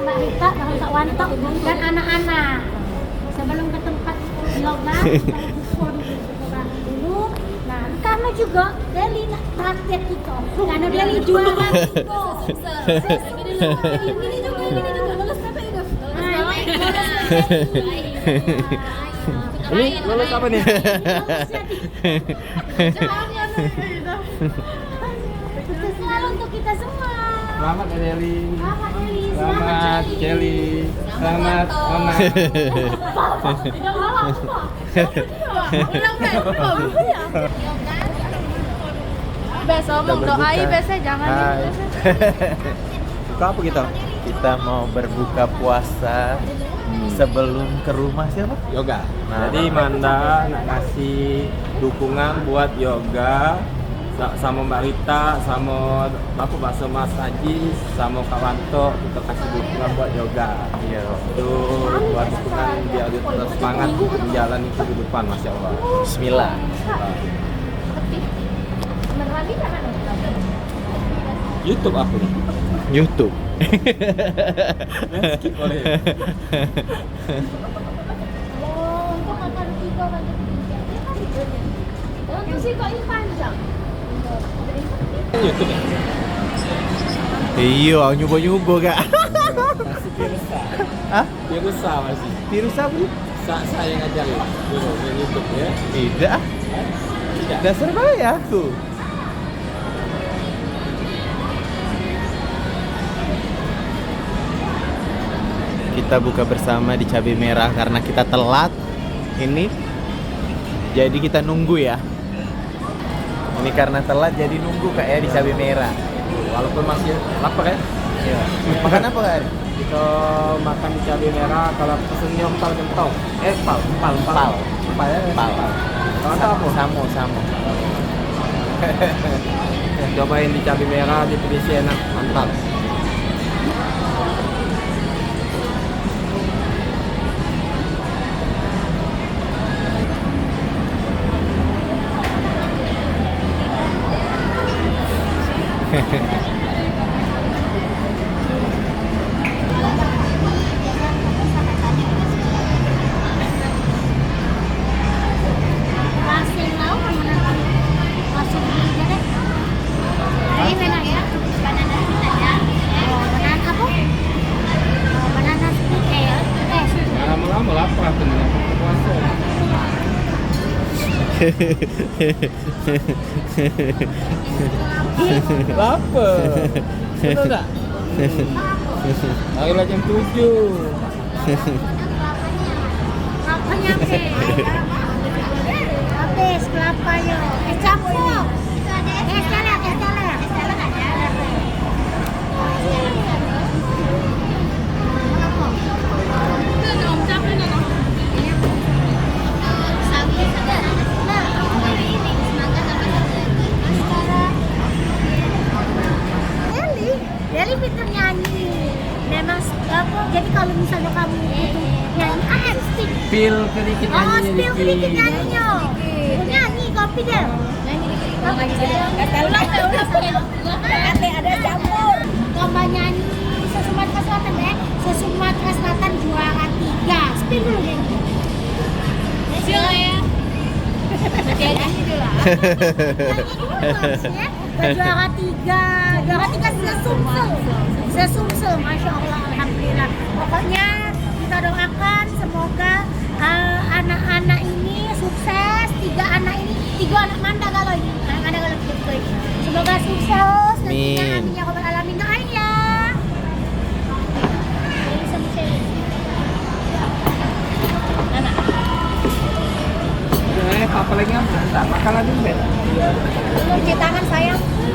Mbak Rita, Bang Kak Wanto, dan anak-anak. Sebelum ke tempat yoga, kita before dulu. Nah, kamu juga Deli traktir kita. Karena Deli jualan itu. Ini juga lulus PP itu. Ini lulus apa nih? Sukses selalu untuk kita semua. Selamat ya Deli. Selamat Deli. Selamat Kelly. Selamat Mama. Biasa ngomong doai biasa jangan Hai. Buka apa kita? Kita mau berbuka puasa sebelum ke rumah siapa? Yoga. Nah. Jadi Manda nak kasih dukungan buat yoga sama Mbak Rita, sama Bapak Bakso Mas Aji, sama Kak Wanto kita kasih dukungan buat yoga. Iya. Itu buat dukungan biar dia tetap semangat menjalani kehidupan, Masya Allah. Bismillah. YouTube aku nih. YouTube. Skip boleh. Oh, untuk makan 3 banyak 3. Untuk sih kok ini panjang. YouTube ya? Iya, nyoba-nyoba gak? Masih Pirsa. Hah? Pirsa masih. Virus apa? Saya ngajarin dulu yang YouTube ya. Tidak. Tidak. Dasar bahaya aku. Kita buka bersama di cabai merah karena kita telat ini. Jadi kita nunggu ya. Ini karena telat jadi nunggu kayak di cabai merah. Walaupun masih lapar ya. Iya. Makan apa Kak Ari? Kita makan cabai merah kalau pesennya empal gentong. Empal ya. Empal. Kalau ada apa? Samo. Cobain di cabai merah di pedisi enak, mantap. Masih tahu mana masuk dulu aja deh. Ini mana ya? Banana split ya. Oh, banana apa? Oh, banana split ya. Lama-lama lapar tuh nih, puasa. Lapar. Betul tak? Ayolah jam 7. Kelapanya oke. Habis kelapanya. Campur. Es teler. Deli pintar nyanyi. Memang apa? Jadi kalau misalnya kamu itu nyanyi stick. Spill sedikit Oh, nyanyi spill sedikit nyanyinya. Nyanyi kopi deh. Nanti ada campur. Lomba nyanyi Sumatera Selatan deh. Sumatera Selatan juara 3. Spill dulu deh. Spill ya. Oke, nyanyi dulu lah. Juara 3. Juara 3 sesumsel. Masya Allah, alhamdulillah. Pokoknya kita doakan semoga anak-anak ini sukses. 3 anak Manda kalau ini. Anak-anak kalau gitu ini. Semoga sukses. Nantinya amin ya rabbal alamin. Doain ya. Ini sama cewek. apa lagi apa? Tak makan lagi, Bet. Cuci tangan sayang.